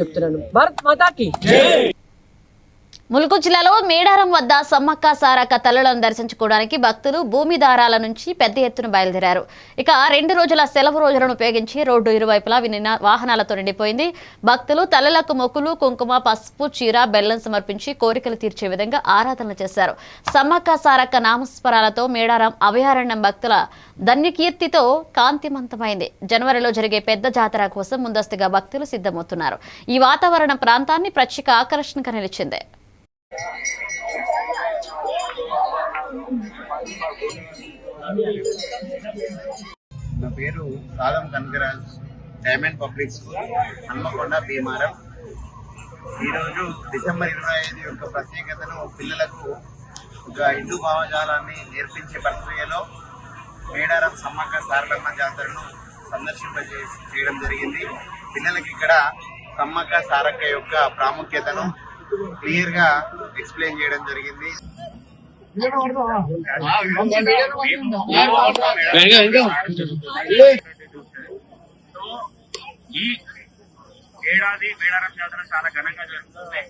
చెప్తున్నాను. భారత్ మాతాకి ములుగు జిల్లాలో మేడారం వద్ద సమ్మక్క సారక్క తల్లులను దర్శించుకోవడానికి భక్తులు భూమి దారాల నుంచి పెద్ద ఎత్తున బయలుదేరారు. ఇక 2 రోజుల సెలవు రోజులను ఉపయోగించి రోడ్డు ఇరువైపులా వాహనాలతో నిండిపోయింది. భక్తులు తల్లులకు మొక్కులు, కుంకుమ, పసుపు, చీర, బెల్లం సమర్పించి కోరికలు తీర్చే విధంగా ఆరాధనలు చేశారు. సమ్మక్క సారక్క నామస్మరాలతో మేడారం అభయారణ్యం భక్తుల ధన్యకీర్తితో కాంతిమంతమైంది. జనవరిలో జరిగే పెద్ద జాతర కోసం ముందస్తుగా భక్తులు సిద్ధమవుతున్నారు. ఈ వాతావరణం ప్రాంతాన్ని ప్రత్యేక ఆకర్షణగా నిలిచింది. నా పేరు Sadam Kanakaraj, diamond public school, Hanamkonda, Bheemaram. ఈరోజు డిసెంబర్ 25 యొక్క ప్రత్యేకతను పిల్లలకు ఒక హిందూ భావజాలాన్ని నేర్పించే ప్రక్రియలో మేడారం సమ్మక్క సారలమ్మ జాతరను చేయడం జరిగింది. పిల్లలకి ఇక్కడ సమ్మక్క సారక్క యొక్క ప్రాముఖ్యతను క్లియర్ గా ఎక్స్ప్లెయిన్ చేయడం జరిగింది. ఈ ఏడాది మేడారం జాతర చాలా ఘనంగా జరుగుతుంది.